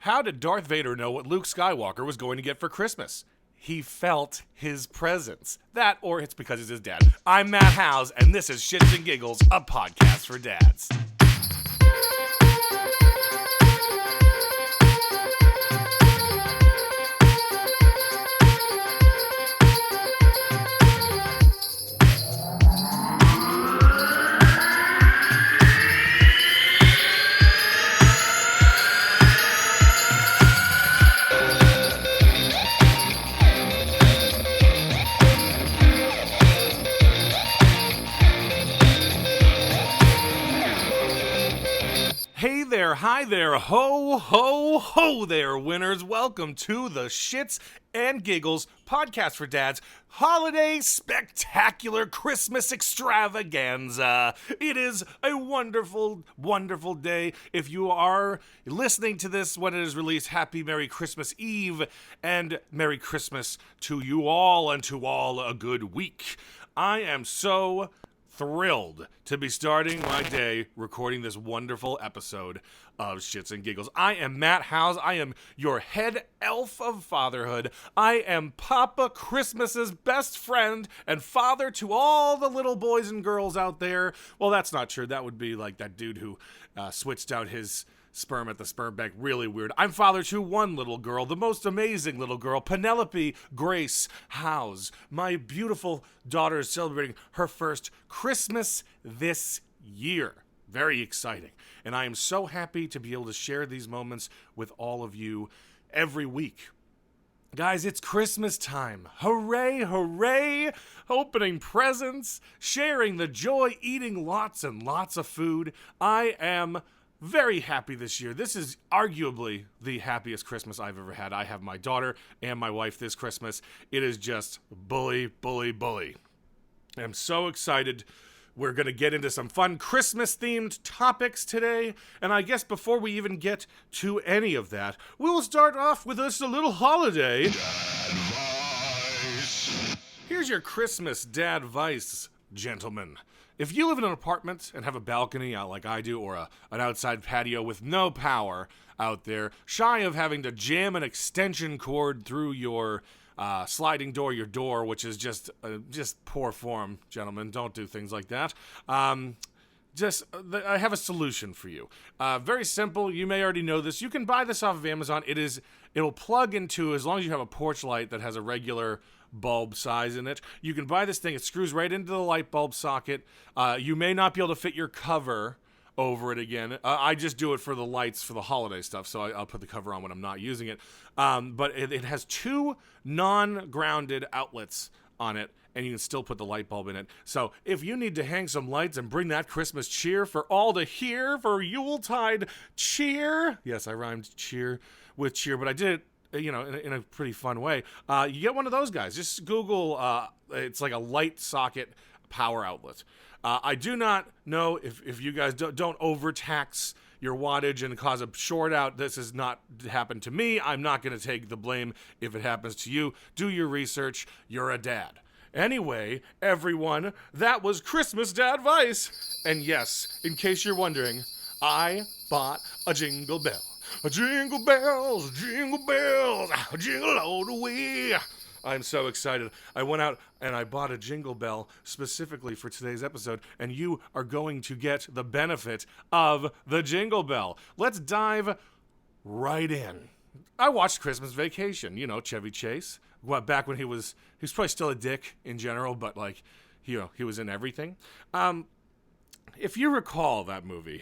How did Darth Vader know what Luke Skywalker was going to get for Christmas? He felt his presence. That, or it's because he's his dad. I'm Matt Howes, and this is Shits and Giggles, a podcast for dads. Hi there, ho, ho, ho there, winners. Welcome to the Shits and Giggles podcast for dads holiday spectacular Christmas extravaganza. It is a wonderful, wonderful day. If you are listening to this when it is released, happy Merry Christmas Eve and Merry Christmas to you all and to all a good week. I am so thrilled to be starting my day recording this wonderful episode of Shits and Giggles. I am Matt Howes. I am your head elf of fatherhood. I am Papa Christmas's best friend and father to all the little boys and girls out there. Well, that's not true. That would be like that dude who switched out his sperm at the sperm bank. Really weird. I'm father to one little girl, the most amazing little girl, Penelope Grace Howes. My beautiful daughter is celebrating her first Christmas this year. Very exciting. And I am so happy to be able to share these moments with all of you every week. Guys, it's Christmas time. Hooray, hooray! Opening presents, sharing the joy, eating lots and lots of food. I am very happy this year. This is arguably the happiest Christmas I've ever had. I have my daughter and my wife this Christmas. It is just bully, bully, bully. I'm so excited. We're going to get into some fun Christmas-themed topics today. And I guess before we even get to any of that, we'll start off with just a little holiday. Dad Vice. Here's your Christmas Dad Vice, gentlemen. If you live in an apartment and have a balcony like I do, or an outside patio with no power out there, shy of having to jam an extension cord through your sliding door, which is just poor form, gentlemen. Don't do things like that. I have a solution for you. Very simple. You may already know this. You can buy this off of Amazon. It'll plug into, as long as you have a porch light that has a regular bulb size in it. You can buy this thing. It screws right into the light bulb socket. You may not be able to fit your cover over it again. I just do it for the lights for the holiday stuff, so I'll put the cover on when I'm not using it. But it has two non-grounded outlets on it, and you can still put the light bulb in it. So if you need to hang some lights and bring that Christmas cheer for all to hear, for Yuletide cheer. Yes, I rhymed cheer with cheer, but I did it in a pretty fun way. You get one of those guys. Just Google, it's like a light socket power outlet. I do not know if you guys don't overtax your wattage and cause a short out. This has not happened to me. I'm not going to take the blame if it happens to you. Do your research. You're a dad. Anyway, everyone, that was Christmas Dad Vice. And yes, in case you're wondering, I bought a jingle bell. Jingle bells, jingle jingle all the way. I'm so excited. I went out and I bought a jingle bell specifically for today's episode, and you are going to get the benefit of the jingle bell. Let's dive right in. I watched Christmas Vacation, Chevy Chase. Back when he was probably still a dick in general, but he was in everything. If you recall that movie,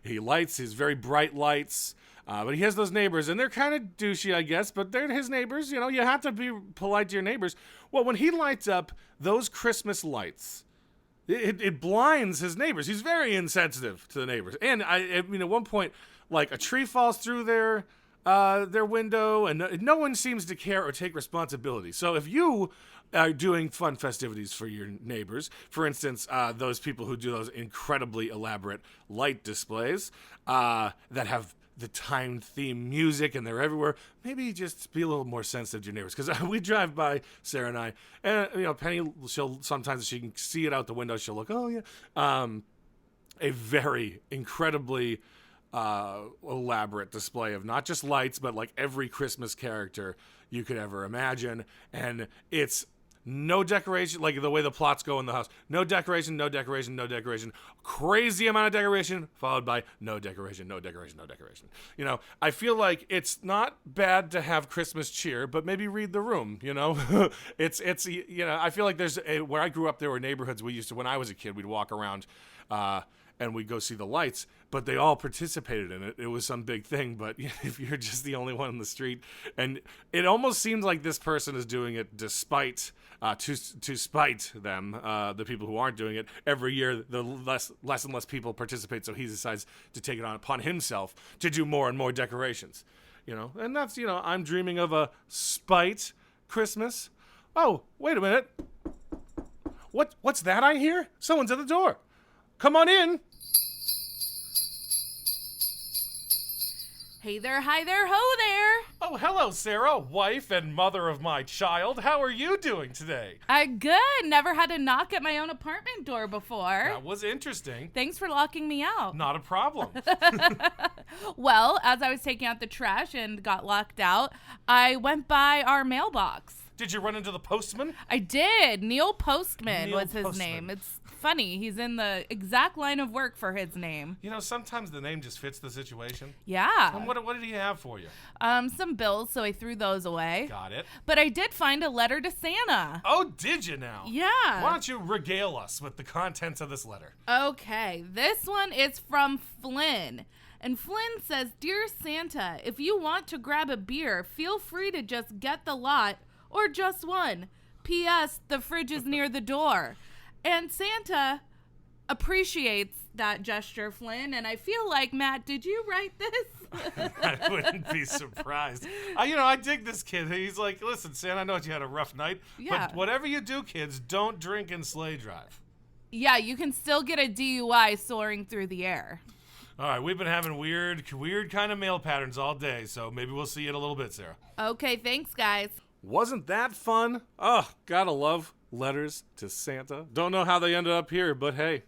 he lights his very bright lights. But he has those neighbors, and they're kind of douchey, I guess, but they're his neighbors. You have to be polite to your neighbors. Well, when he lights up those Christmas lights, it blinds his neighbors. He's very insensitive to the neighbors. And at one point, like a tree falls through their window, and no one seems to care or take responsibility. So if you are doing fun festivities for your neighbors, for instance, those people who do those incredibly elaborate light displays that have the timed theme music and they're everywhere, maybe just be a little more sensitive to your neighbors. Because we drive by, Sarah and I, and Penny, she'll sometimes, she can see it out the window, she'll look, oh yeah. A very incredibly elaborate display of not just lights, but like every Christmas character you could ever imagine. And it's no decoration, like the way the plots go in the house. No decoration, no decoration, no decoration. Crazy amount of decoration, followed by no decoration, no decoration, no decoration. You know, I feel like it's not bad to have Christmas cheer, but maybe read the room, you know? it's you know, I feel like where I grew up, there were neighborhoods we used to, when I was a kid, we'd walk around, and we'd go see the lights, but they all participated in it. It was some big thing, but if you're just the only one in the street, and it almost seems like this person is doing it despite, to spite them, the people who aren't doing it. Every year, the less and less people participate, so he decides to take it upon himself to do more and more decorations, you know? And that's, you know, I'm dreaming of a spite Christmas. Oh, wait a minute. What's that I hear? Someone's at the door. Come on in. Hey there, hi there, ho there. Oh, hello, Sarah, wife and mother of my child. How are you doing today? Good. Never had to knock at my own apartment door before. That was interesting. Thanks for locking me out. Not a problem. Well, as I was taking out the trash and got locked out, I went by our mailbox. Did you run into the postman? I did. Neil Postman was his Postman. name. It's funny. He's in the exact line of work for his name. You know, sometimes the name just fits the situation. Yeah. And what did he have for you? Some bills, so I threw those away. Got it. But I did find a letter to Santa. Oh, did you now? Yeah. Why don't you regale us with the contents of this letter? Okay, this one is from Flynn. And Flynn says, Dear Santa, if you want to grab a beer, feel free to just get the lot or just one. P.S. The fridge is near the door. And Santa appreciates that gesture, Flynn. And I feel like, Matt, did you write this? I wouldn't be surprised. I dig this kid. He's like, listen, Santa, I know you had a rough night. Yeah. But whatever you do, kids, don't drink and sleigh drive. Yeah, you can still get a DUI soaring through the air. All right, we've been having weird kind of mail patterns all day, so maybe we'll see you in a little bit, Sarah. Okay, thanks, guys. Wasn't that fun? Oh, gotta love letters to Santa. Don't know how they ended up here, but hey,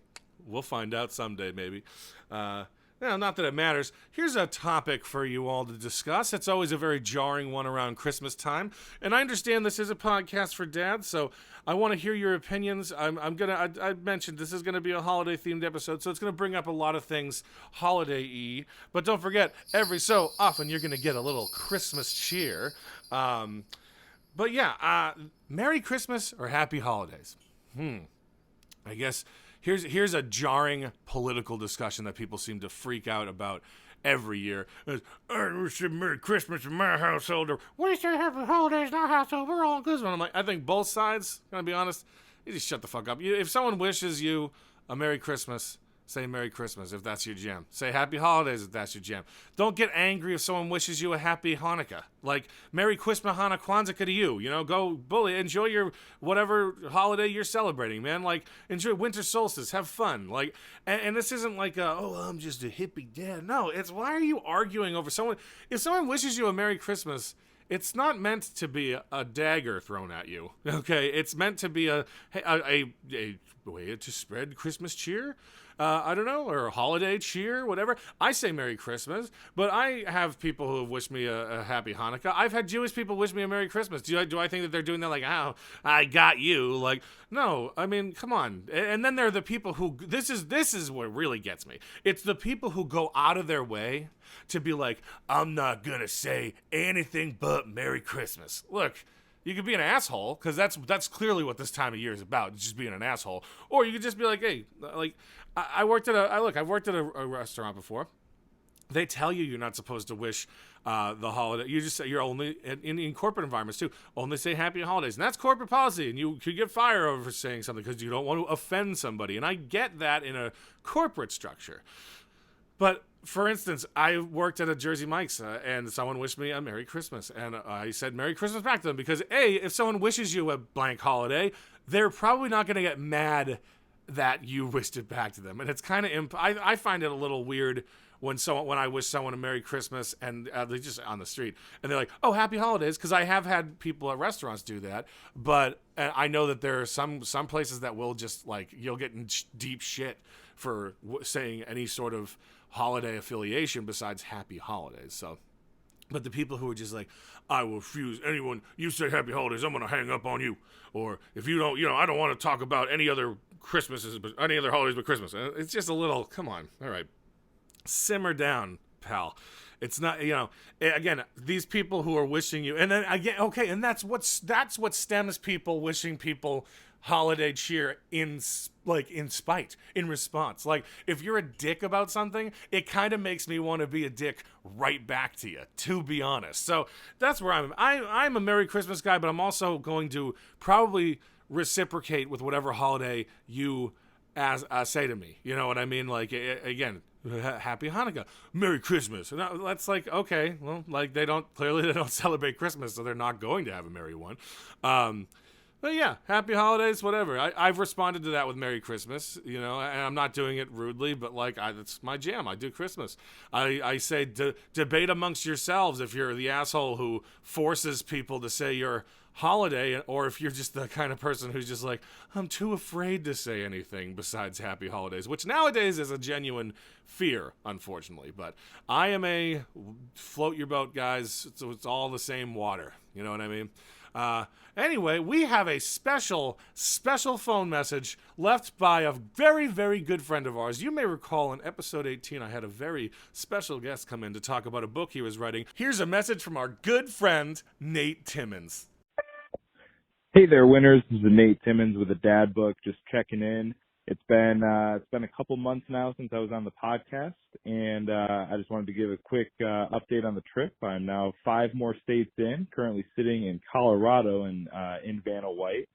we'll find out someday, maybe. Not that it matters. Here's a topic for you all to discuss. It's always a very jarring one around Christmas time, and I understand this is a podcast for dads, so I want to hear your opinions. I mentioned this is gonna be a holiday-themed episode, so it's gonna bring up a lot of things holiday-y. But don't forget, every so often you're gonna get a little Christmas cheer. But yeah, Merry Christmas or Happy Holidays? I guess here's a jarring political discussion that people seem to freak out about every year. We should Merry Christmas in my household, or we should Happy Holidays in our household. We're all good. I'm like, I think both sides, gonna be honest, you just shut the fuck up. If someone wishes you a Merry Christmas, say Merry Christmas if that's your jam. Say Happy Holidays if that's your jam. Don't get angry if someone wishes you a Happy Hanukkah. Like, Merry Christmas, Hanukkah, Kwanzaa to you. You know, go bully. Enjoy your whatever holiday you're celebrating, man. Like, enjoy winter solstice. Have fun. Like, and this isn't like, I'm just a hippie dad. No, it's why are you arguing over someone? If someone wishes you a Merry Christmas, it's not meant to be a dagger thrown at you, okay? It's meant to be a way to spread Christmas cheer. I don't know, or holiday cheer, whatever. I say Merry Christmas, but I have people who have wished me a Happy Hanukkah. I've had Jewish people wish me a Merry Christmas. Do I think that they're doing that like, oh, I got you? Like, no, I mean, come on. And then there are the people who, this is what really gets me. It's the people who go out of their way to be like, I'm not gonna say anything but Merry Christmas. Look, you could be an asshole, because that's clearly what this time of year is about, just being an asshole. Or you could just be like, hey, like, I've worked at a restaurant before. They tell you you're not supposed to wish the holiday. You just say you're only in corporate environments too. Only say Happy Holidays, and that's corporate policy. And you could get fired over saying something because you don't want to offend somebody. And I get that in a corporate structure, but for instance, I worked at a Jersey Mike's, and someone wished me a Merry Christmas, and I said Merry Christmas back to them because if someone wishes you a blank holiday, they're probably not going to get mad that you wished it back to them. And it's kind of I find it a little weird when I wish someone a Merry Christmas and they're just on the street and they're like, oh, Happy Holidays, because I have had people at restaurants do that, but I know that there are some places that will just, like, you'll get in deep shit for saying any sort of holiday affiliation besides Happy Holidays. So, but the people who are just like, I will refuse anyone, you say Happy Holidays, I'm going to hang up on you. Or if you don't, I don't want to talk about any other Christmases, but any other holidays but Christmas. It's just a little, come on. All right. Simmer down, pal. It's not, again, these people who are wishing you, and then again, okay, and that's what stems people wishing people holiday cheer in spite, in response. Like, if you're a dick about something, it kind of makes me want to be a dick right back to you, to be honest. So that's where I'm a Merry Christmas guy, but I'm also going to probably reciprocate with whatever holiday you say to me. You know what I mean? Like, again, Happy Hanukkah, Merry Christmas. And that's like, okay, well, like they don't celebrate Christmas, so they're not going to have a merry one. But yeah, Happy Holidays, whatever. I've responded to that with Merry Christmas, and I'm not doing it rudely, but like, it's my jam. I do Christmas. I say debate amongst yourselves if you're the asshole who forces people to say your holiday, or if you're just the kind of person who's just like, I'm too afraid to say anything besides Happy Holidays, which nowadays is a genuine fear, unfortunately. But I am a float your boat, guys. So it's all the same water. You know what I mean? Anyway, we have a special phone message left by a very, very good friend of ours. You may recall in episode 18, I had a very special guest come in to talk about a book he was writing. Here's a message from our good friend, Nate Timmons. Hey there, winners. This is Nate Timmons with a dad book, just checking in. It's been a couple months now since I was on the podcast, and I just wanted to give a quick update on the trip. I'm now 5 more states in, currently sitting in Colorado and in Vanna White,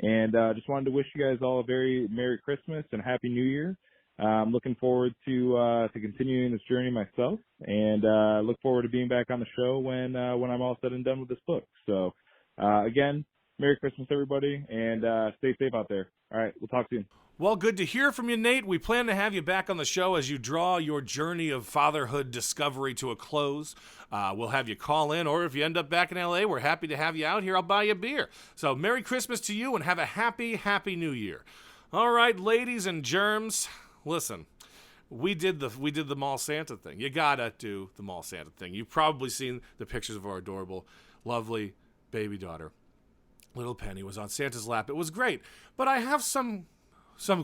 and just wanted to wish you guys all a very Merry Christmas and Happy New Year. I'm looking forward to continuing this journey myself, and look forward to being back on the show when I'm all said and done with this book. So again, Merry Christmas, everybody, and stay safe out there. All right, we'll talk soon. Well, good to hear from you, Nate. We plan to have you back on the show as you draw your journey of fatherhood discovery to a close. We'll have you call in, or if you end up back in L.A., we're happy to have you out here. I'll buy you a beer. So Merry Christmas to you, and have a happy, happy New Year. All right, ladies and germs, listen. We did the mall Santa thing. You gotta do the mall Santa thing. You've probably seen the pictures of our adorable, lovely baby daughter. Little Penny was on Santa's lap. It was great, but I have some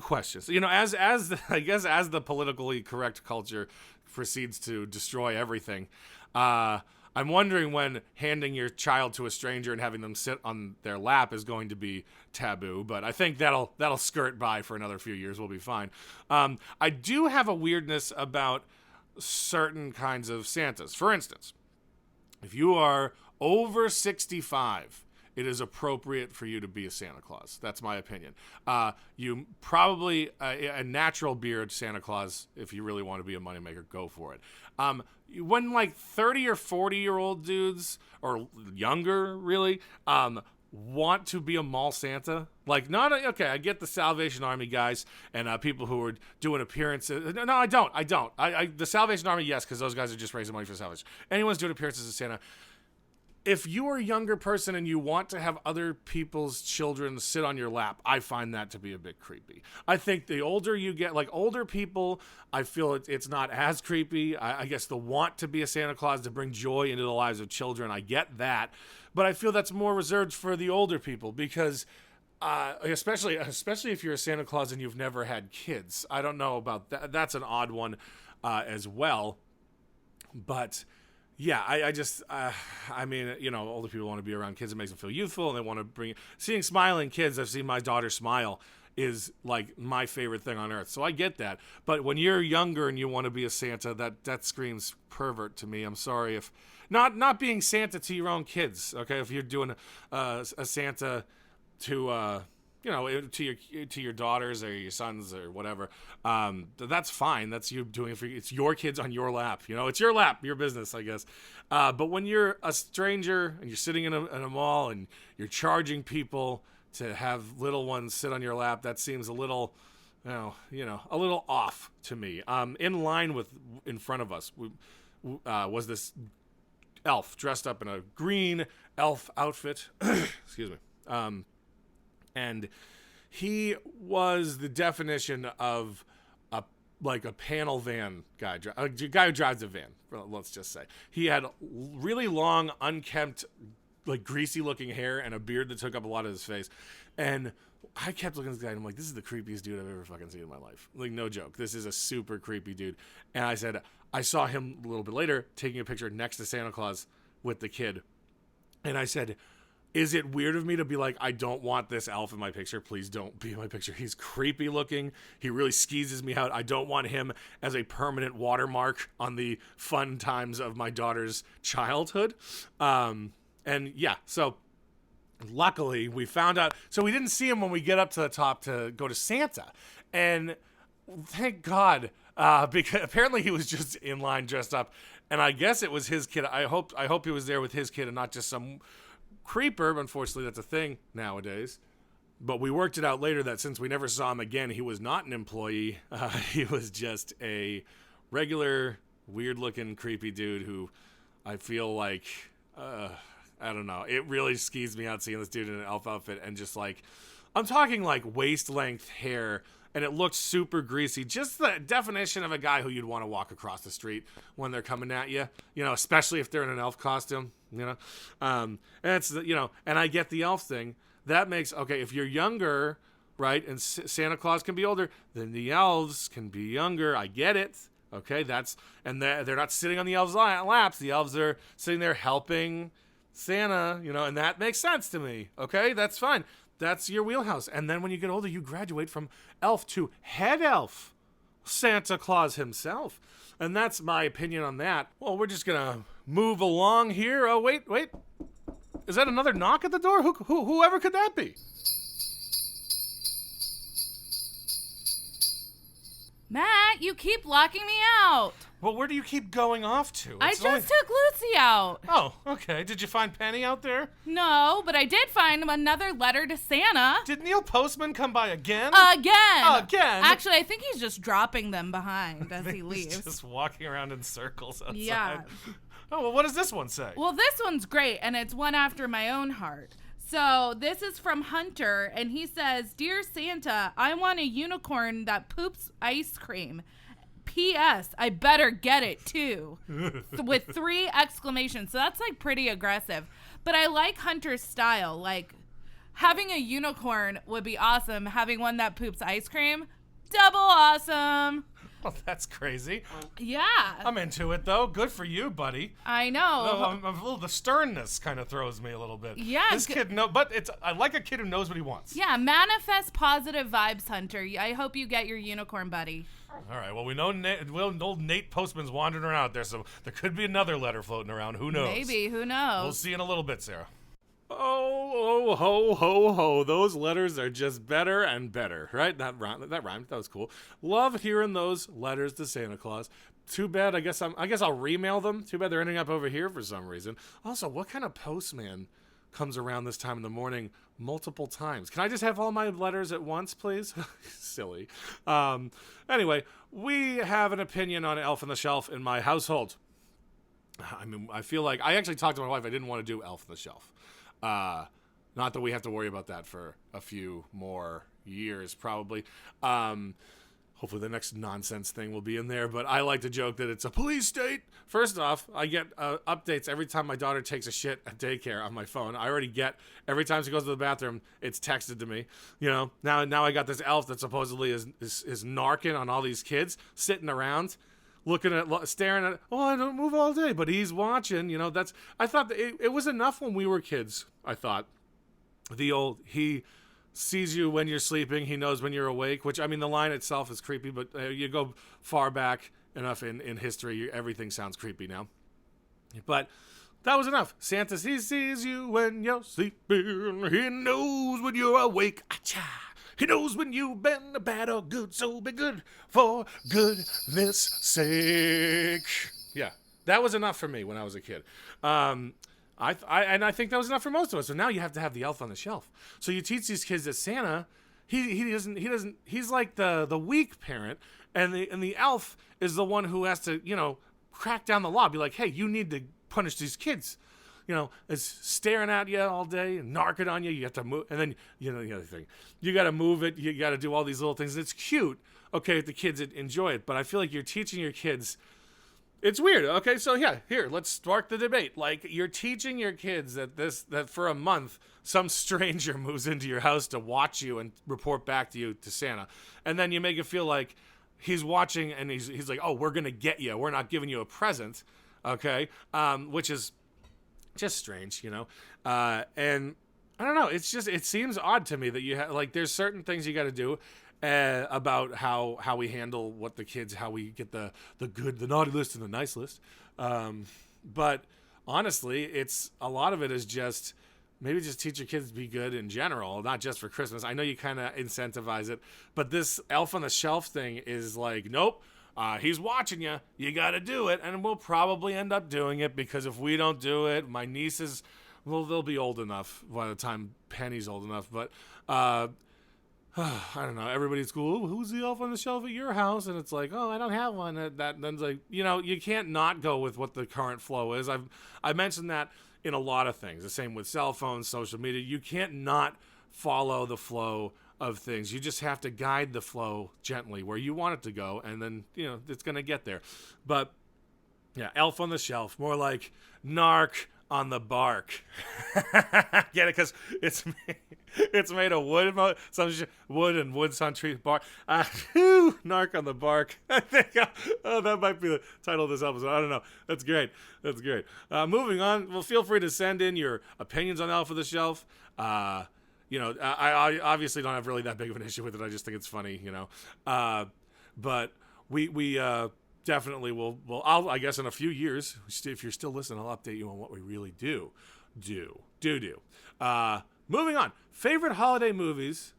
questions. As the politically correct culture proceeds to destroy everything, I'm wondering when handing your child to a stranger and having them sit on their lap is going to be taboo. But I think that'll skirt by for another few years. We'll be fine. I do have a weirdness about certain kinds of Santas. For instance, if you are over 65. It is appropriate for you to be a Santa Claus. That's my opinion. You probably, a natural beard Santa Claus, if you really want to be a moneymaker, go for it. When like 30 or 40-year-old dudes, or younger really, want to be a mall Santa, like I get the Salvation Army guys and people who are doing appearances. No, I don't. The Salvation Army, yes, because those guys are just raising money for Salvation. Anyone's doing appearances as Santa. If you are a younger person and you want to have other people's children sit on your lap, I find that to be a bit creepy. I think the older you get, like older people, I feel it's not as creepy. I guess the want to be a Santa Claus to bring joy into the lives of children, I get that. But I feel that's more reserved for the older people because especially if you're a Santa Claus and you've never had kids. I don't know about that. That's an odd one as well. But yeah, I mean, older people want to be around kids. It makes them feel youthful, and they want to seeing smiling kids. I've seen my daughter smile is like my favorite thing on earth. So I get that. But when you're younger and you want to be a Santa, that screams pervert to me. I'm sorry if not being Santa to your own kids. Okay, if you're doing a Santa to to your daughters or your sons or whatever, that's fine. That's you doing it it's your kids on your lap. It's your lap, your business, I guess. But when you're a stranger and you're sitting in a mall and you're charging people to have little ones sit on your lap, that seems a little, a little off to me. In line with in front of us was this elf dressed up in a green elf outfit. Excuse me. And he was the definition of a like a panel van guy, a guy who drives a van, let's just say. He had really long, unkempt, like greasy looking hair and a beard that took up a lot of his face. And I kept looking at this guy and I'm like, this is the creepiest dude I've ever fucking seen in my life. Like, no joke. This is a super creepy dude. And I said, I saw him a little bit later taking a picture next to Santa Claus with the kid. And I said, is it weird of me to be like, I don't want this elf in my picture? Please don't be in my picture. He's creepy looking. He really skeezes me out. I don't want him as a permanent watermark on the fun times of my daughter's childhood. And yeah, so luckily we found out. So we didn't see him when we get up to the top to go to Santa. And thank God, because apparently he was just in line dressed up. And I guess it was his kid. I hope he was there with his kid and not just some creeper. Unfortunately, that's a thing nowadays. But we worked it out later that since we never saw him again, he was not an employee. He was just a regular, weird-looking, creepy dude who I feel like, I don't know. It really skeeves me out seeing this dude in an elf outfit and just like, I'm talking like waist-length hair, and it looked super greasy. Just the definition of a guy who you'd want to walk across the street when they're coming at you, you know, especially if they're in an elf costume, you know. And it's, you know, and I get the elf thing. That makes, okay, if you're younger, right, and Santa Claus can be older, then the elves can be younger. I get it. Okay, and they're not sitting on the elves' laps. The elves are sitting there helping Santa, you know, and that makes sense to me. Okay, that's fine. That's your wheelhouse. And then when you get older, you graduate from elf to head elf, Santa Claus himself. And that's my opinion on that. Well, we're just going to move along here. Oh, wait. Is that another knock at the door? Whoever could that be? Matt, you keep locking me out. Well, where do you keep going off to? I just took Lucy out. Oh, okay. Did you find Penny out there? No, but I did find him another letter to Santa. Did Neil Postman come by again? Again. Actually, I think he's just dropping them behind as he leaves. He's just walking around in circles outside. Yeah. Oh, well, what does this one say? Well, this one's great, and it's one after my own heart. So this is from Hunter, and he says, Dear Santa, I want a unicorn that poops ice cream. P.S. I better get it, too. With 3 exclamations. So that's, like, pretty aggressive. But I like Hunter's style. Like, having a unicorn would be awesome. Having one that poops ice cream, double awesome. Well, that's crazy. Yeah. I'm into it, though. Good for you, buddy. I know. The sternness kind of throws me a little bit. Yeah. This kid, I like a kid who knows what he wants. Yeah, manifest positive vibes, Hunter. I hope you get your unicorn buddy. All right. Well, we know old Nate Postman's wandering around out there, so there could be another letter floating around. Who knows? Maybe. Who knows? We'll see in a little bit, Sarah. Oh, ho, ho, ho. Those letters are just better and better, right? That rhymed. That was cool. Love hearing those letters to Santa Claus. Too bad, I guess I'll remail them. Too bad they're ending up over here for some reason. Also, what kind of postman comes around this time in the morning multiple times? Can I just have all my letters at once, please? Silly. Anyway, we have an opinion on Elf on the Shelf in my household. I mean, I feel like I actually talked to my wife. I didn't want to do Elf on the Shelf. Not that we have to worry about that for a few more years, probably. Hopefully the next nonsense thing will be in there, but I like to joke that it's a police state. First off, I get updates every time my daughter takes a shit at daycare on my phone. I already get, every time she goes to the bathroom, it's texted to me. You know, now I got this elf that supposedly is narking on all these kids sitting around, staring at, I don't move all day, but he's watching, you know, I thought that it was enough when we were kids, I thought. He sees you when you're sleeping, he knows when you're awake, which, I mean, the line itself is creepy, but you go far back enough in history, everything sounds creepy now. But that was enough. Santa, he sees you when you're sleeping, he knows when you're awake, Achha! He knows when you've been bad or good, so be good for goodness sake. Yeah, that was enough for me when I was a kid. I think that was enough for most of us. So now you have to have the elf on the shelf. So you teach these kids that Santa, he's like the weak parent, and the elf is the one who has to, you know, crack down the law, be like, hey, you need to punish these kids. is staring at you all day and narking on you. You have to move, and then the other thing, you got to move it. You got to do all these little things. It's cute, okay, if the kids enjoy it, but I feel like you're teaching your kids. It's weird. Okay, so here, let's spark the debate. Like, you're teaching your kids that for a month, some stranger moves into your house to watch you and report back to you to Santa, and then you make it feel like he's watching and he's like, oh, we're gonna get you. We're not giving you a present, okay? Which is just strange, and I don't know. It seems odd to me that you have there's certain things you got to do. About how we handle what the kids, how we get the good, the naughty list and the nice list. But honestly, it's a lot of it is just maybe just teach your kids to be good in general, not just for Christmas. I know you kind of incentivize it, but this elf on the shelf thing is like, nope, he's watching you. You got to do it. And we'll probably end up doing it because if we don't do it, my nieces, well, they'll be old enough by the time Penny's old enough. But, I don't know. Everybody's cool. Oh, who's the elf on the shelf at your house? And it's like, oh, I don't have one. Then it's like, you can't not go with what the current flow is. I mentioned that in a lot of things. The same with cell phones, social media. You can't not follow the flow of things. You just have to guide the flow gently where you want it to go, and then it's gonna get there. But yeah, elf on the shelf, more like narc on the bark. Get it? Because it's made of wood, some wood and wood on tree bark. Narc on the bark. I think that might be the title of this episode. I don't know. That's great. Moving on. Well, feel free to send in your opinions on Elf on the Shelf. I obviously don't have really that big of an issue with it. I just think it's funny, but we definitely will. I guess in a few years, if you're still listening, I'll update you on what we really do. Moving on. Favorite holiday movies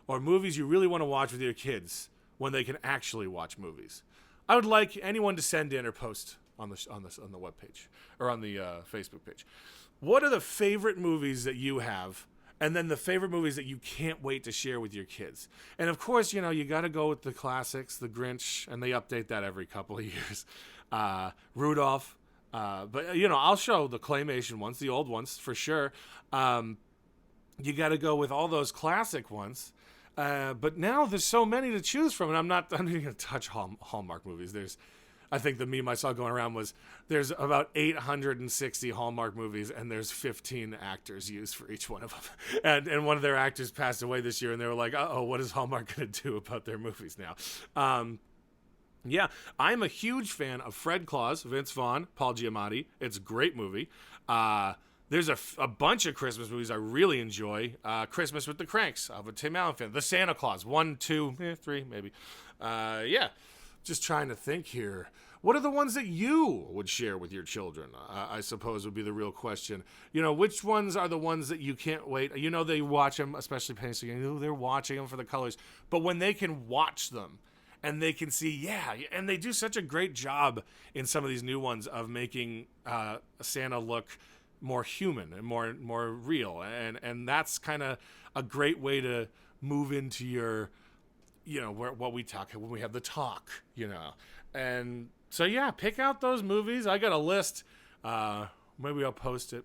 or movies you really want to watch with your kids when they can actually watch movies. I would like anyone to send in or post on the webpage or on the Facebook page. What are the favorite movies that you have? And then the favorite movies that you can't wait to share with your kids. And of course, you got to go with the classics, The Grinch, and they update that every couple of years. Rudolph. But I'll show the claymation ones, the old ones, for sure. You got to go with all those classic ones. But now there's so many to choose from, and I'm not even going to touch Hallmark movies. I think the meme I saw going around was there's about 860 Hallmark movies, and there's 15 actors used for each one of them. And one of their actors passed away this year, and they were like, uh-oh, what is Hallmark going to do about their movies now? Yeah, I'm a huge fan of Fred Claus, Vince Vaughn, Paul Giamatti. It's a great movie. There's a bunch of Christmas movies I really enjoy. Christmas with the Cranks. I'm a Tim Allen fan. The Santa Claus. 1, 2, 3, maybe. Yeah. Just trying to think here. What are the ones that you would share with your children? I suppose would be the real question. Which ones are the ones that you can't wait? They watch them, especially Penny, so they're watching them for the colors. But when they can watch them and they can see, and they do such a great job in some of these new ones of making Santa look more human and more real. And that's kind of a great way to move into your what we talk when we have the talk, and so pick out those movies. I got a list. Maybe I'll post it.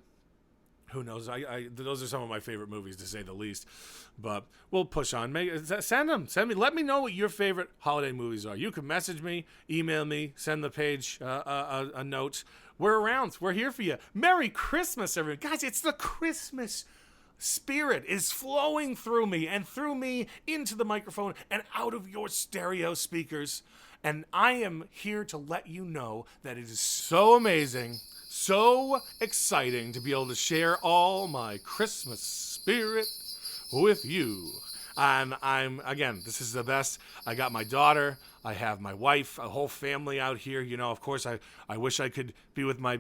Who knows? Those are some of my favorite movies, to say the least. But we'll push on. Send me. Let me know what your favorite holiday movies are. You can message me, email me, send the page a note. We're around. We're here for you. Merry Christmas, everyone. Guys, it's the Christmas spirit is flowing through me and through me into the microphone and out of your stereo speakers. And I am here to let you know that it is so amazing, so exciting to be able to share all my Christmas spirit with you. And this is the best. I got my daughter. I have my wife, a whole family out here. Of course, I wish I could be with my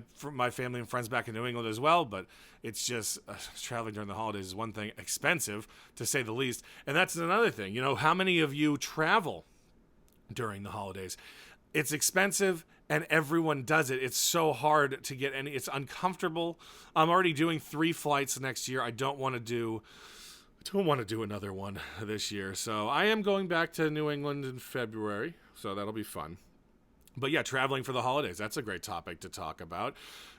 family and friends back in New England as well, but it's just traveling during the holidays is one thing, expensive to say the least. And that's another thing. How many of you travel during the holidays? It's expensive and everyone does it. It's so hard to get it's uncomfortable. I'm already doing 3 flights next year. I don't want to do another one this year. So I am going back to New England in February, so that'll be fun. But yeah, traveling for the holidays, that's a great topic to talk about.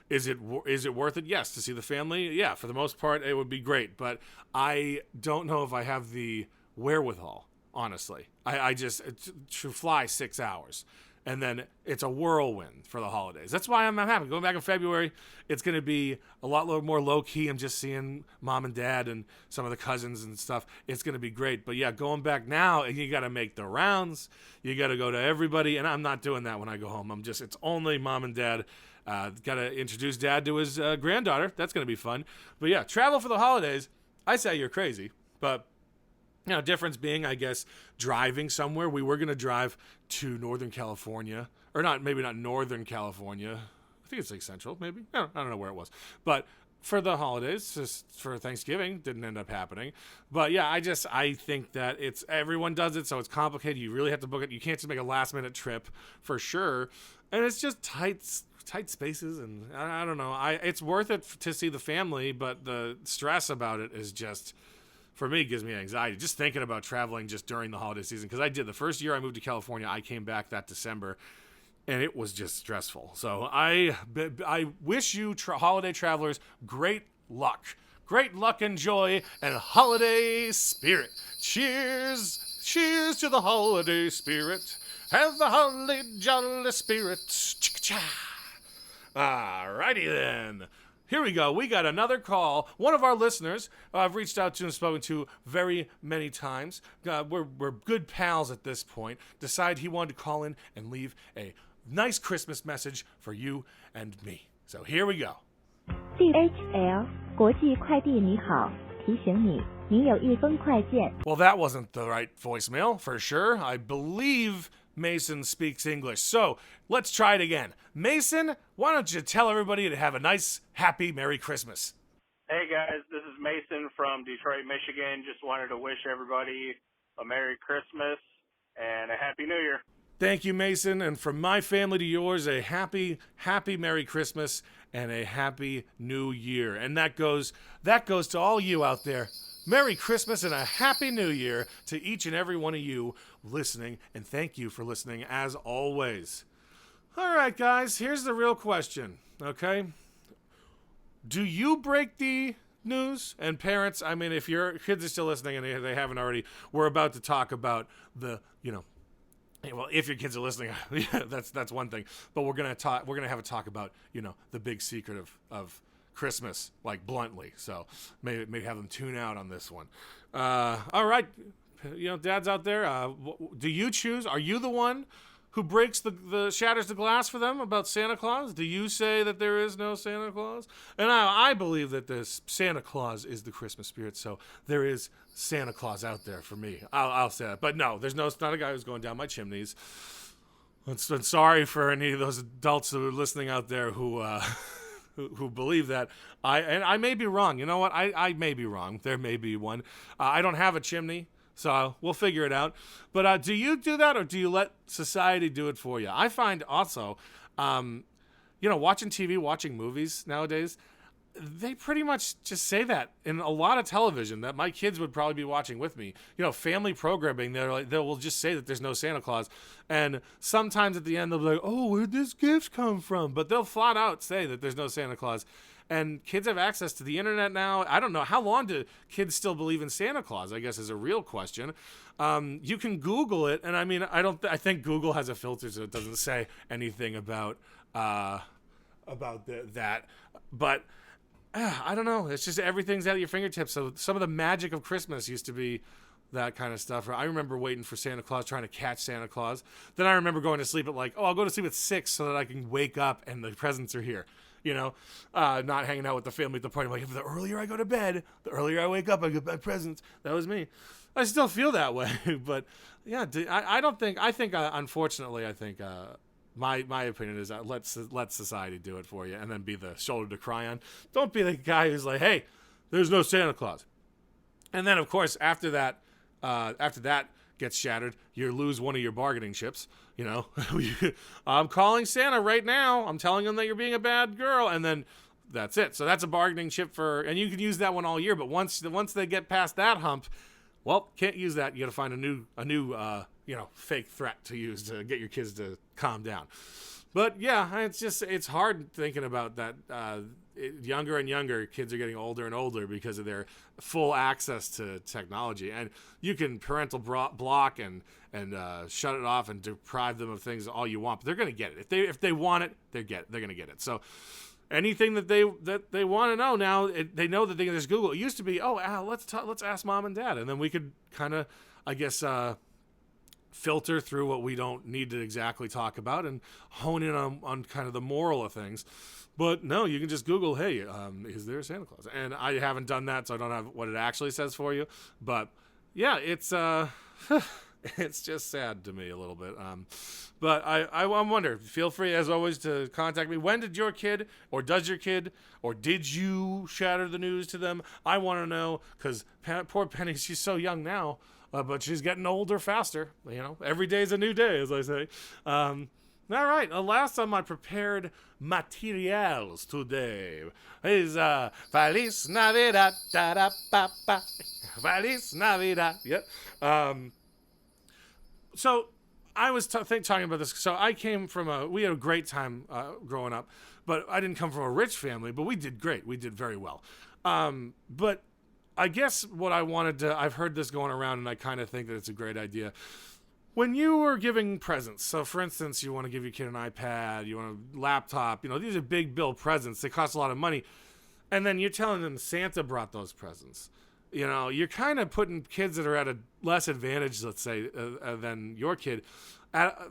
Is it worth it? Yes. To see the family? Yeah, for the most part, it would be great. But I don't know if I have the wherewithal, honestly. I just, to fly 6 hours. And then it's a whirlwind for the holidays. That's why I'm happy. Going back in February, it's going to be a lot more low-key. I'm just seeing mom and dad and some of the cousins and stuff. It's going to be great. But yeah, going back now, you got to make the rounds. You got to go to everybody. And I'm not doing that when I go home. It's only mom and dad. Got to introduce dad to his granddaughter. That's going to be fun. But yeah, travel for the holidays. I say you're crazy. But difference being, I guess, driving somewhere. We were going to drive to Northern California. Or maybe not Northern California. I think it's like Central, maybe. I don't know where it was. But for the holidays, just for Thanksgiving, didn't end up happening. But yeah, I think that everyone does it, so it's complicated. You really have to book it. You can't just make a last-minute trip for sure. And it's just tight spaces, and I don't know. It's worth it to see the family, but the stress about it is just... for me, it gives me anxiety just thinking about traveling just during the holiday season. Because I did the first year I moved to California, I came back that December, and it was just stressful. So I wish you holiday travelers great luck and joy and holiday spirit. Cheers to the holiday spirit. Have a holly jolly spirit. Chicka-cha. Alrighty then. Here we go. We got another call. One of our listeners I've reached out to and spoken to very many times. We're good pals at this point. Decided he wanted to call in and leave a nice Christmas message for you and me. So here we go. DHL 国际快递你好，提醒你，您有一封快件。 Well, that wasn't the right voicemail for sure. I believe Mason speaks English. So let's try it again. Mason, why don't you tell everybody to have a nice, happy, Merry Christmas? Hey guys, this is Mason from Detroit, Michigan. Just wanted to wish everybody a Merry Christmas and a Happy New Year. Thank you, Mason. And from my family to yours, a happy, happy Merry Christmas and a Happy New Year. And that goes to all you out there. Merry Christmas and a Happy New Year to each and every one of you listening. And thank you for listening as always. All right, guys, here's the real question, okay? Do you break the news? And parents, I mean, if your kids are still listening and they haven't already, we're about to talk about well, if your kids are listening, yeah, that's one thing. But we're gonna have a talk about, the big secret of Christmas, like bluntly. So maybe have them tune out on this one. All right, dads out there, do you choose? Are you the one who breaks the shatters the glass for them about Santa Claus? Do you say that there is no Santa Claus? And I believe that this Santa Claus is the Christmas spirit, so there is Santa Claus out there for me. I'll say that. But no, it's not a guy who's going down my chimneys. I'm sorry for any of those adults who are listening out there who believe that. I may be wrong. You know what? I may be wrong. There may be one. I don't have a chimney. So we'll figure it out. But do you do that, or do you let society do it for you? I find also, watching TV, watching movies nowadays, they pretty much just say that in a lot of television that my kids would probably be watching with me. Family programming, they will just say that there's no Santa Claus. And sometimes at the end they'll be like, oh, where'd this gift come from? But they'll flat out say that there's no Santa Claus. And kids have access to the internet now. I don't know. How long do kids still believe in Santa Claus, I guess, is a real question. You can Google it. And I mean, I think Google has a filter so it doesn't say anything about that. But I don't know. It's just everything's at your fingertips. So some of the magic of Christmas used to be that kind of stuff. I remember waiting for Santa Claus, trying to catch Santa Claus. Then I remember going to sleep at I'll go to sleep at 6 so that I can wake up and the presents are here. Not hanging out with the family at the party. If the earlier I go to bed, the earlier I wake up, I get my presents. That was me. I still feel that way. But yeah, unfortunately, my opinion is that let society do it for you and then be the shoulder to cry on. Don't be the guy who's like, hey, there's no Santa Claus. And then, of course, after that gets shattered, you lose one of your bargaining chips. I'm calling Santa right now. I'm telling him that you're being a bad girl, and then that's it. So that's a bargaining chip and you can use that one all year. But once they get past that hump, well, can't use that. You got to find a new fake threat to use to get your kids to calm down. But yeah, it's hard thinking about that. Younger and younger kids are getting older and older because of their full access to technology, and you can parental block and shut it off and deprive them of things all you want, but they're going to get it. If they want it, they're going to get it. So anything that they want to know now, they know that they can just Google. It used to be, let's ask mom and dad, and then we could kind of, I guess, filter through what we don't need to exactly talk about and hone in on kind of the moral of things. But no, you can just Google, hey, is there a Santa Claus? And I haven't done that, so I don't have what it actually says for you. But yeah, it's it's just sad to me a little bit. But I wonder, feel free as always to contact me. When did your kid, or does your kid, or did you shatter the news to them? I want to know, because poor Penny, she's so young now, but she's getting older faster. Every day's a new day, as I say. All right, last on my prepared materials today is Feliz Navidad, da-da-ba-ba. Feliz Navidad, yep. So I was talking about this. So I came from we had a great time growing up, but I didn't come from a rich family, but we did great. We did very well. But I guess what I wanted to, I've heard this going around, and I kind of think that it's a great idea. When you were giving presents, so for instance, you want to give your kid an iPad, you want a laptop, these are big bill presents. They cost a lot of money. And then you're telling them Santa brought those presents. You're kind of putting kids that are at a less advantage, let's say, than your kid,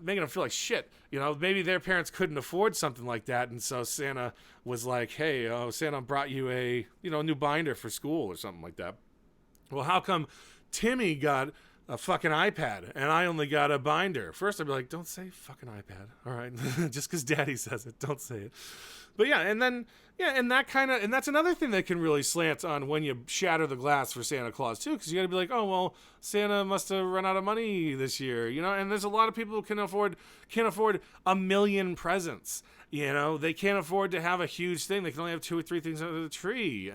making them feel like shit. Maybe their parents couldn't afford something like that. And so Santa was like, hey, Santa brought you a new binder for school or something like that. Well, how come Timmy got a fucking iPad and I only got a binder? First I'd be like, don't say fucking iPad, all right? Just because daddy says it, don't say it. But yeah, and then and that's another thing that can really slant on when you shatter the glass for Santa Claus too, because you gotta be like, oh well, Santa must have run out of money this year, and there's a lot of people who can't afford a million presents. They can't afford to have a huge thing. They can only have 2 or 3 things under the tree.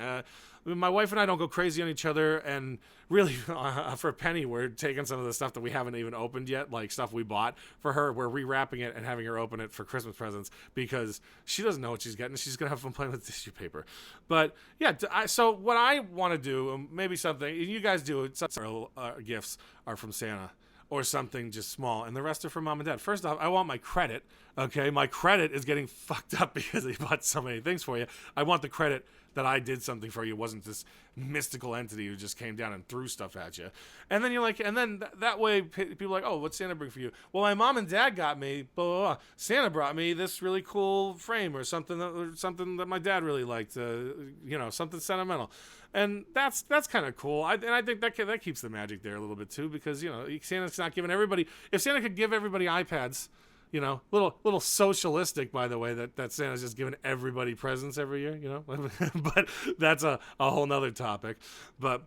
My wife and I don't go crazy on each other, and really, for a penny, we're taking some of the stuff that we haven't even opened yet, like stuff we bought for her. We're rewrapping it and having her open it for Christmas presents because she doesn't know what she's getting. She's going to have fun playing with tissue paper. But yeah, so what I want to do, maybe something, you guys do it, some gifts are from Santa or something just small, and the rest are from mom and dad. First off, I want my credit, okay? My credit is getting fucked up because they bought so many things for you. I want the credit that I did something for you, wasn't this mystical entity who just came down and threw stuff at you. And then you're like, and then that way people are like, oh, what's Santa bring for you? Well, my mom and dad got me, blah, blah, blah. Santa brought me this really cool frame or something that my dad really liked, something sentimental. And that's kind of cool. I think that keeps the magic there a little bit too, because, Santa's not giving everybody, if Santa could give everybody iPads, little socialistic, by the way, that Santa's just giving everybody presents every year, but that's a whole nother topic. But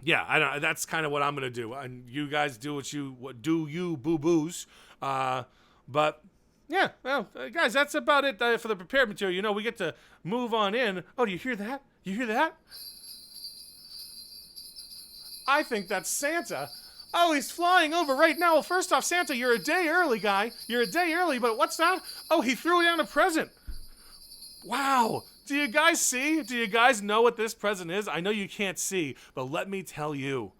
yeah, I don't. That's kind of what I'm gonna do, and you guys do what do you boo-boos. But yeah, well, guys, that's about it for the prepared material. We get to move on in. Oh, do you hear that? You hear that? I think that's Santa. Oh, he's flying over right now. Well, first off, Santa, you're a day early, guy. You're a day early, but what's that? Oh, he threw down a present. Wow. Do you guys see? Do you guys know what this present is? I know you can't see, but let me tell you.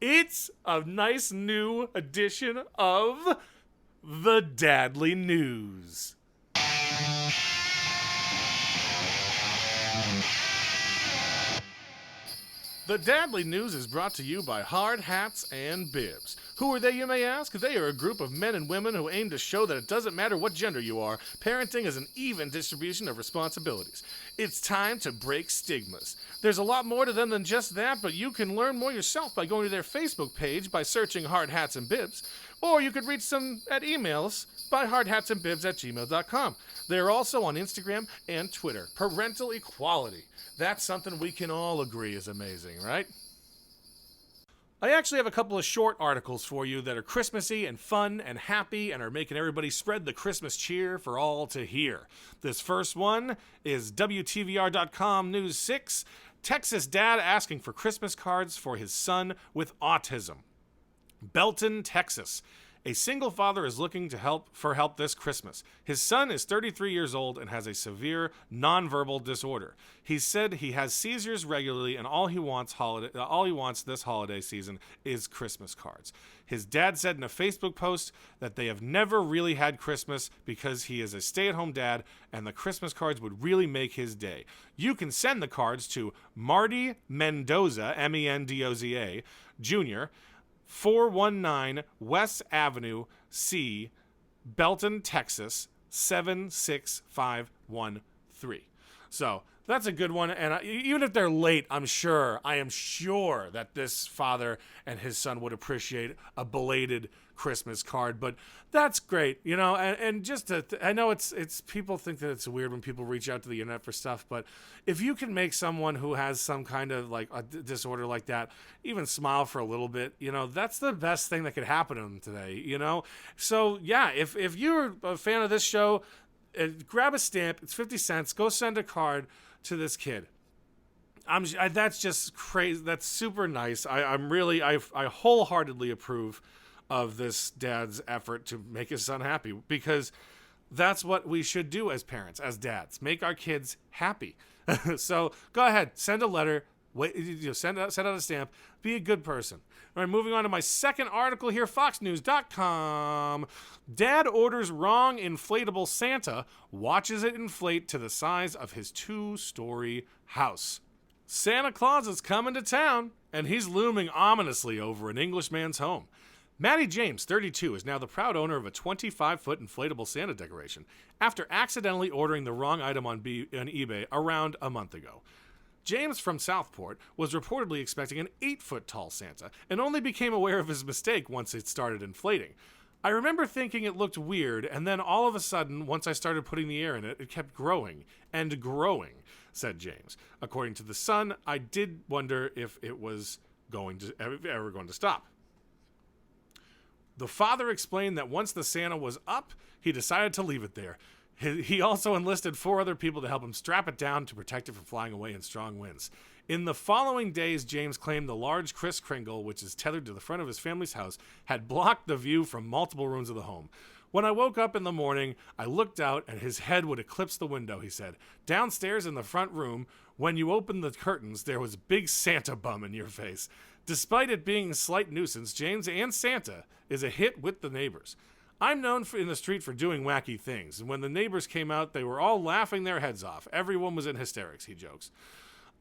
It's a nice new edition of the Dadly News. The Dadly News is brought to you by Hard Hats and Bibs. Who are they, you may ask? They are a group of men and women who aim to show that it doesn't matter what gender you are, parenting is an even distribution of responsibilities. It's time to break stigmas. There's a lot more to them than just that, but you can learn more yourself by going to their Facebook page by searching Hard Hats and Bibs, or you could reach them at emails by hardhatsandbibs@gmail.com. They're also on Instagram and Twitter. Parental equality. That's something we can all agree is amazing, right? I actually have a couple of short articles for you that are Christmassy and fun and happy and are making everybody spread the Christmas cheer for all to hear. This first one is WTVR.com News 6, Texas dad asking for Christmas cards for his son with autism. Belton, Texas. A single father is looking for help this Christmas. His son is 33 years old and has a severe nonverbal disorder. He said he has seizures regularly, and all he wants this holiday season is Christmas cards. His dad said in a Facebook post that they have never really had Christmas because he is a stay-at-home dad, and the Christmas cards would really make his day. You can send the cards to Marty Mendoza, Mendoza, Jr., 419 West Avenue C, Belton, Texas, 76513. So that's a good one. And even if they're late, I am sure that this father and his son would appreciate a belated Christmas card. But that's great, and just I know it's people think that it's weird when people reach out to the internet for stuff, but if you can make someone who has some kind of like a disorder like that even smile for a little bit, that's the best thing that could happen to them today, So yeah, if you're a fan of this show, grab a stamp. It's 50 cents. Go send a card to this kid. That's just crazy. That's super nice. I wholeheartedly approve of this dad's effort to make his son happy, because that's what we should do as parents, as dads, make our kids happy. So go ahead, send a letter, send out a stamp, be a good person. All right, moving on to my second article here, foxnews.com. Dad orders wrong inflatable Santa, watches it inflate to the size of his 2-story house. Santa Claus is coming to town, and he's looming ominously over an Englishman's home. Matty James, 32, is now the proud owner of a 25-foot inflatable Santa decoration after accidentally ordering the wrong item on eBay around a month ago. James from Southport was reportedly expecting an 8-foot tall Santa and only became aware of his mistake once it started inflating. I remember thinking it looked weird, and then all of a sudden, once I started putting the air in it, it kept growing and growing, said James. According to The Sun, I did wonder if it was ever going to stop. The father explained that once the Santa was up, he decided to leave it there. He also enlisted 4 other people to help him strap it down to protect it from flying away in strong winds. In the following days, James claimed the large Kris Kringle, which is tethered to the front of his family's house, had blocked the view from multiple rooms of the home. When I woke up in the morning, I looked out and his head would eclipse the window, he said. Downstairs in the front room, when you opened the curtains, there was a big Santa bum in your face. Despite it being a slight nuisance, James and Santa is a hit with the neighbors. I'm known in the street for doing wacky things, and when the neighbors came out, they were all laughing their heads off. Everyone was in hysterics, he jokes.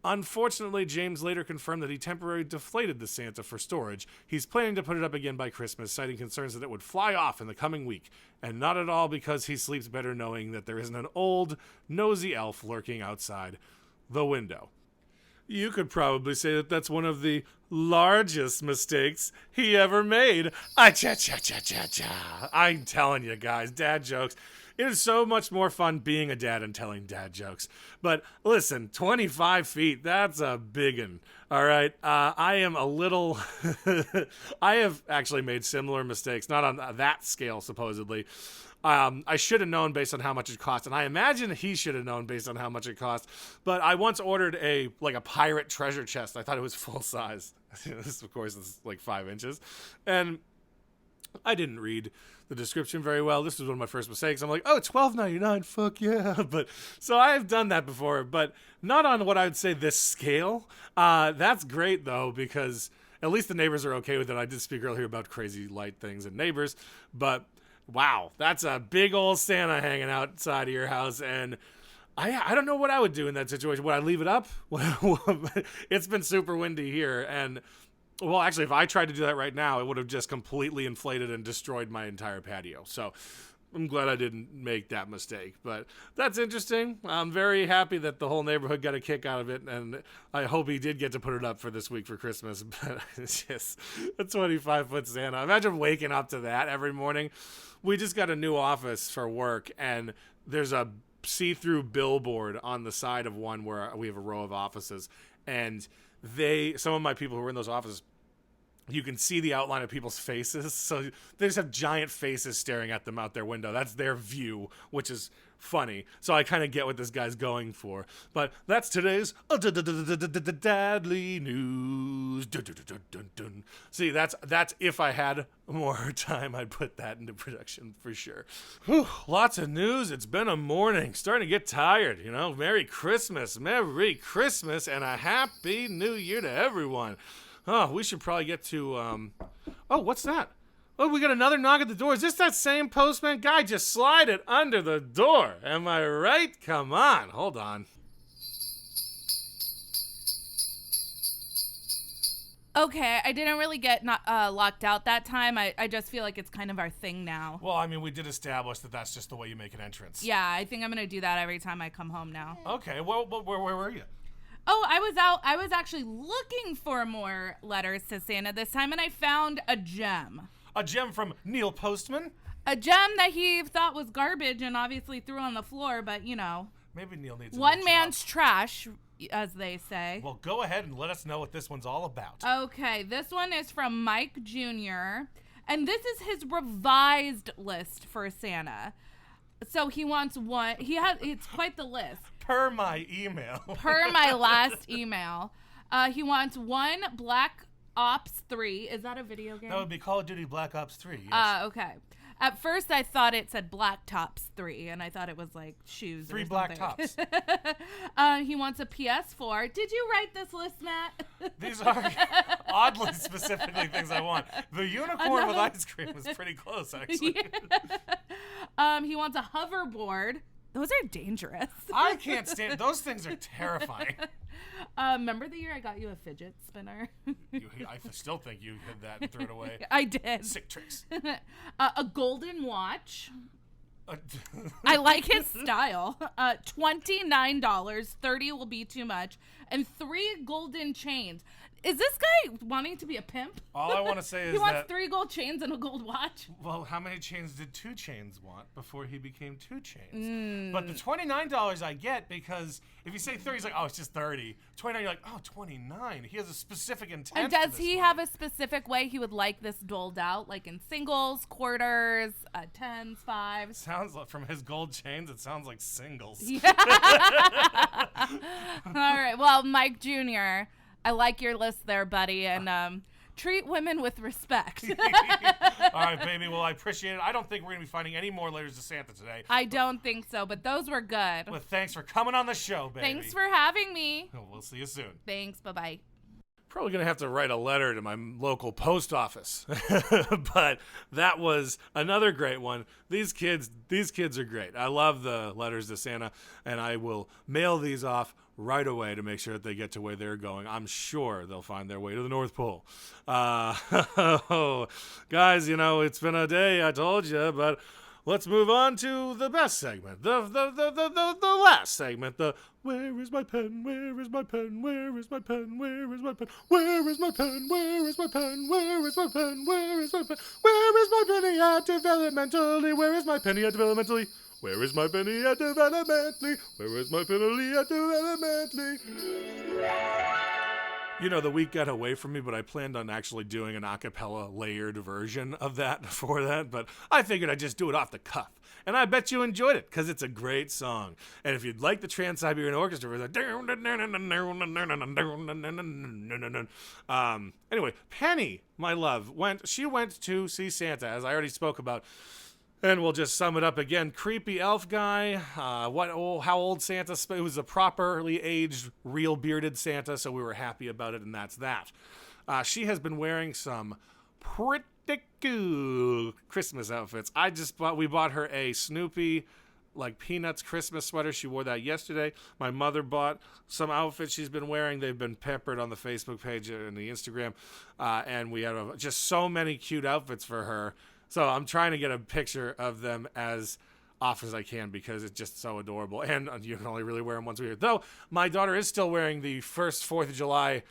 Unfortunately, James later confirmed that he temporarily deflated the Santa for storage. He's planning to put it up again by Christmas, citing concerns that it would fly off in the coming week, and not at all because he sleeps better knowing that there isn't an old, nosy elf lurking outside the window. You could probably say that that's one of the largest mistakes he ever made. I'm telling you guys, dad jokes. It is so much more fun being a dad and telling dad jokes. But listen, 25 feet, that's a biggin'. All right. I am a little, I have actually made similar mistakes, not on that scale, supposedly. I should have known based on how much it cost, and I imagine he should have known based on how much it cost. But I once ordered a pirate treasure chest. I thought it was full size. This, of course, is like 5 inches, and I didn't read the description very well. This was one of my first mistakes. I'm like, oh, $12.99, fuck yeah! But so I've done that before, but not on what I would say this scale. That's great though, because at least the neighbors are okay with it. I did speak earlier about crazy light things and neighbors, but. Wow, that's a big old Santa hanging outside of your house, and I don't know what I would do in that situation. Would I leave it up? It's been super windy here, and, well, actually, if I tried to do that right now, it would have just completely inflated and destroyed my entire patio. So I'm glad I didn't make that mistake, but that's interesting. I'm very happy that the whole neighborhood got a kick out of it, and I hope he did get to put it up for this week for Christmas, but it's just a 25-foot Santa. Imagine waking up to that every morning. We just got a new office for work, and there's a see-through billboard on the side of one where we have a row of offices, and some of my people who are in those offices, you can see the outline of people's faces, so they just have giant faces staring at them out their window. That's their view, which is funny. So I kind of get what this guy's going for. But that's today's Dadly News. See, that's if I had more time, I'd put that into production for sure. Whew, lots of news. It's been a morning. Starting to get tired, you know. Merry Christmas, and a Happy New Year to everyone. Oh, we should probably get to, oh, what's that? Oh, we got another knock at the door. Is this that same postman guy? Just slide it under the door. Am I right? Come on. Hold on. Okay, I didn't really get locked out that time. I just feel like it's kind of our thing now. Well, I mean, we did establish that that's just the way you make an entrance. Yeah, I think I'm going to do that every time I come home now. Okay, well, where were you? Oh, I was actually looking for more letters to Santa this time, and I found a gem. A gem from Neil Postman? A gem that he thought was garbage and obviously threw on the floor, but, you know. Maybe Neil needs a one man's trash, as they say. Well, go ahead and let us know what this one's all about. Okay, this one is from Mike Jr., and this is his revised list for Santa. So he wants one. It's quite the list. Per my email. Per my last email. He wants one Black Ops 3. Is that a video game? That would be Call of Duty Black Ops 3, yes. Okay. At first, I thought it said Black Tops 3, and I thought it was like shoes. 3 or black something. tops. He wants a PS4. Did you write this list, Matt? These are oddly specifically things I want. The unicorn with ice cream is pretty close, actually. Yeah. He wants a hoverboard. Those are dangerous. I can't stand those things. Are terrifying. Remember the year I got you a fidget spinner? I still think you did that and threw it away. I did. Sick tricks. A golden watch. I like his style. $29. $30 will be too much. And 3 golden chains. Is this guy wanting to be a pimp? All I want to say is he wants 3 gold chains and a gold watch. Well, how many chains did 2 Chainz want before he became 2 Chainz? But the $29 I get because if you say 30, he's like, oh, it's just 30. 29, you're like, oh, 29. He has a specific intent. And does he have a specific way he would like this doled out, like in singles, quarters, tens, fives? Sounds like from his gold chains, it sounds like singles. Yeah. All right. Well, Mike Jr., I like your list there, buddy, and treat women with respect. All right, baby. Well, I appreciate it. I don't think we're going to be finding any more letters to Santa today. I don't think so, but those were good. Well, thanks for coming on the show, baby. Thanks for having me. We'll see you soon. Thanks. Bye-bye. Probably going to have to write a letter to my local post office. But that was another great one. These kids are great. I love the letters to Santa, and I will mail these off right away to make sure that they get to where they're going. I'm sure they'll find their way to the North Pole. Guys, you know, it's been a day, I told you, but let's move on to the best segment, the last segment, the where is my pen, where is my pen, where is my pen, where is my pen, where is my pen, where is my pen, where is my pen, where is my pen, where is my penny at developmentally, where is my penny at developmentally? Where is my penny at developmentally? Where is my penny at developmentally? You know, the week got away from me, but I planned on actually doing an a cappella layered version of that for that, but I figured I'd just do it off the cuff. And I bet you enjoyed it, because it's a great song. And if you'd like the Trans-Siberian Orchestra, anyway, Penny, my love, went to see Santa, as I already spoke about. And we'll just sum it up again. Creepy elf guy. How old Santa? It was a properly aged, real bearded Santa, so we were happy about it, and that's that. She has been wearing some pretty cool Christmas outfits. We bought her a Snoopy, like Peanuts Christmas sweater. She wore that yesterday. My mother bought some outfits she's been wearing. They've been peppered on the Facebook page and the Instagram. And we have just so many cute outfits for her. So I'm trying to get a picture of them as often as I can because it's just so adorable. And you can only really wear them once a year. Though my daughter is still wearing the first 4th of July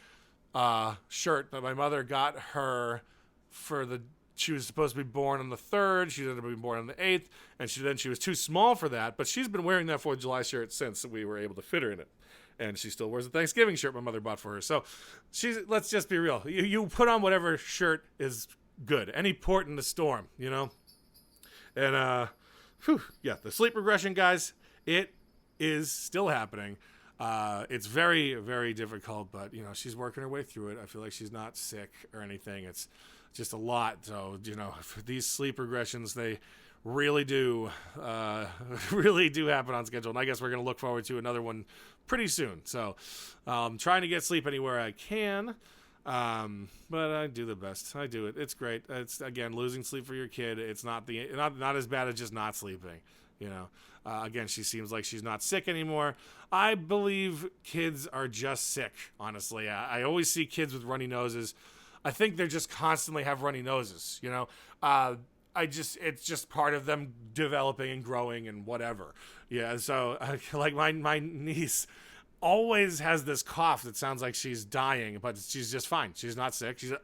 shirt that my mother got her she was supposed to be born on the 3rd. She ended up being born on the 8th. And she was too small for that. But she's been wearing that 4th of July shirt since we were able to fit her in it. And she still wears the Thanksgiving shirt my mother bought for her. So let's just be real. You put on whatever shirt is good. Any port in the storm, you know? And, the sleep regression, guys, It is still happening. It's very, very difficult, but, she's working her way through it. I feel like she's not sick or anything. It's just a lot. So, these sleep regressions, they really do happen on schedule. And I guess we're going to look forward to another one pretty soon. So, trying to get sleep anywhere I can. But I do the best. I do it. It's great. It's, again, losing sleep for your kid. It's not as bad as just not sleeping, Again, she seems like she's not sick anymore. I believe kids are just sick, honestly. I always see kids with runny noses. I think they just constantly have runny noses, it's just part of them developing and growing and whatever. Yeah, so like my niece always has this cough that sounds like she's dying, but she's just fine. She's not sick. She's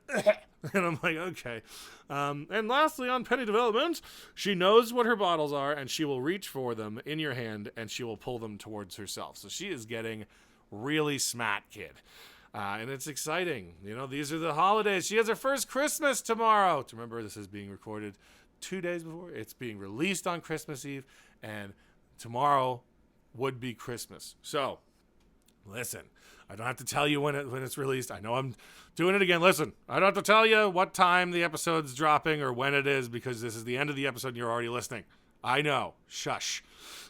and I'm like, okay. And lastly, on penny development, she knows what her bottles are, and she will reach for them in your hand, and she will pull them towards herself. So she is getting really smart, kid. And it's exciting. These are the holidays. She has her first Christmas tomorrow. Remember, this is being recorded 2 days before. It's being released on Christmas Eve, and tomorrow would be Christmas. So, listen, I don't have to tell you when it's released. I know I'm doing it again. Listen, I don't have to tell you what time the episode's dropping or when it is, because this is the end of the episode and you're already listening. I know. Shush.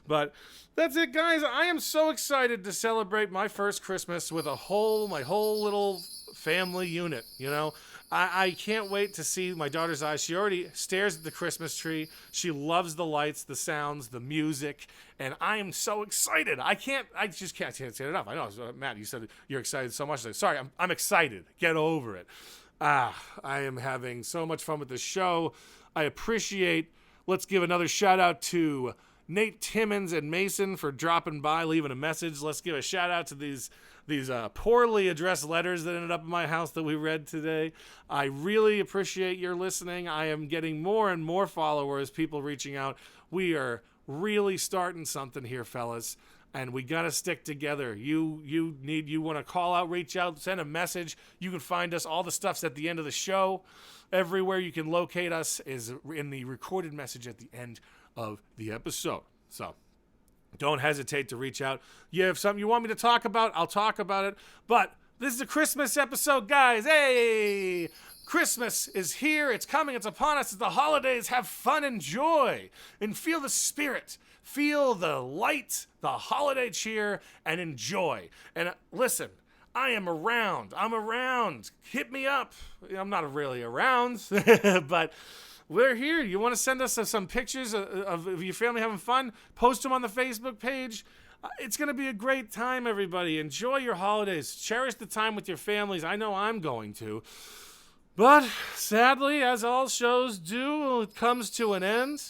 But that's it, guys. I am so excited to celebrate my first Christmas with my whole little family unit, I can't wait to see my daughter's eyes. She already stares at the Christmas tree. She loves the lights, the sounds, the music, and I am so excited. I just can't say it enough. I know, Matt, you said you're excited so much. Sorry, I'm excited. Get over it. I am having so much fun with this show. I appreciate. Let's give another shout out to Nate Timmons and Mason for dropping by, leaving a message. Let's give a shout out to these poorly addressed letters that ended up in my house that we read today. I really appreciate your listening. I am getting more and more followers, people reaching out. We are really starting something here, fellas, and we got to stick together. You want to call out, reach out, send a message. You can find us. All the stuff's at the end of the show. Everywhere you can locate us is in the recorded message at the end of the episode. So don't hesitate to reach out. You have something you want me to talk about, I'll talk about it. But this is a Christmas episode, guys. Hey! Christmas is here. It's coming. It's upon us. It's the holidays. Have fun and joy. And feel the spirit. Feel the light, the holiday cheer, and enjoy. And listen, I am around. I'm around. Hit me up. I'm not really around, but we're here. You want to send us some pictures of your family having fun? Post them on the Facebook page. It's going to be a great time, everybody. Enjoy your holidays. Cherish the time with your families. I know I'm going to. But sadly, as all shows do, it comes to an end.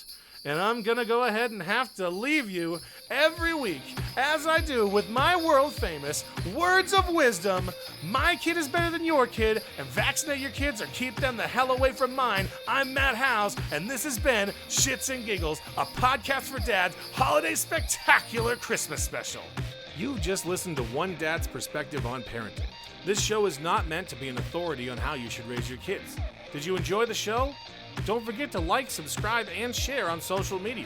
And I'm going to go ahead and have to leave you every week, as I do, with my world-famous words of wisdom. My kid is better than your kid, and vaccinate your kids or keep them the hell away from mine. I'm Matt Howes, and this has been Shits and Giggles, a podcast for dads, holiday spectacular Christmas special. You've just listened to one dad's perspective on parenting. This show is not meant to be an authority on how you should raise your kids. Did you enjoy the show? Don't forget to like, subscribe, and share on social media.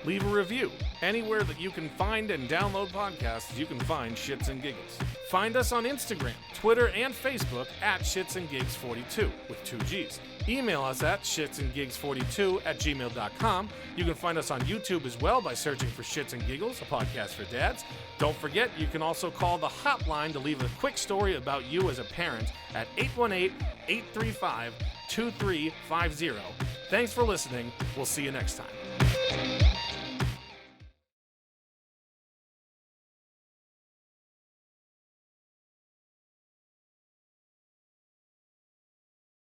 Leave a review. Anywhere that you can find and download podcasts, you can find Shits and Giggles. Find us on Instagram, Twitter, and Facebook at shitsandgigs42 with 2 G's. Email us at shitsandgigs42@gmail.com. You can find us on YouTube as well by searching for Shits and Giggles, a podcast for dads. Don't forget, you can also call the hotline to leave a quick story about you as a parent at 818-835-2350. Thanks for listening. We'll see you next time.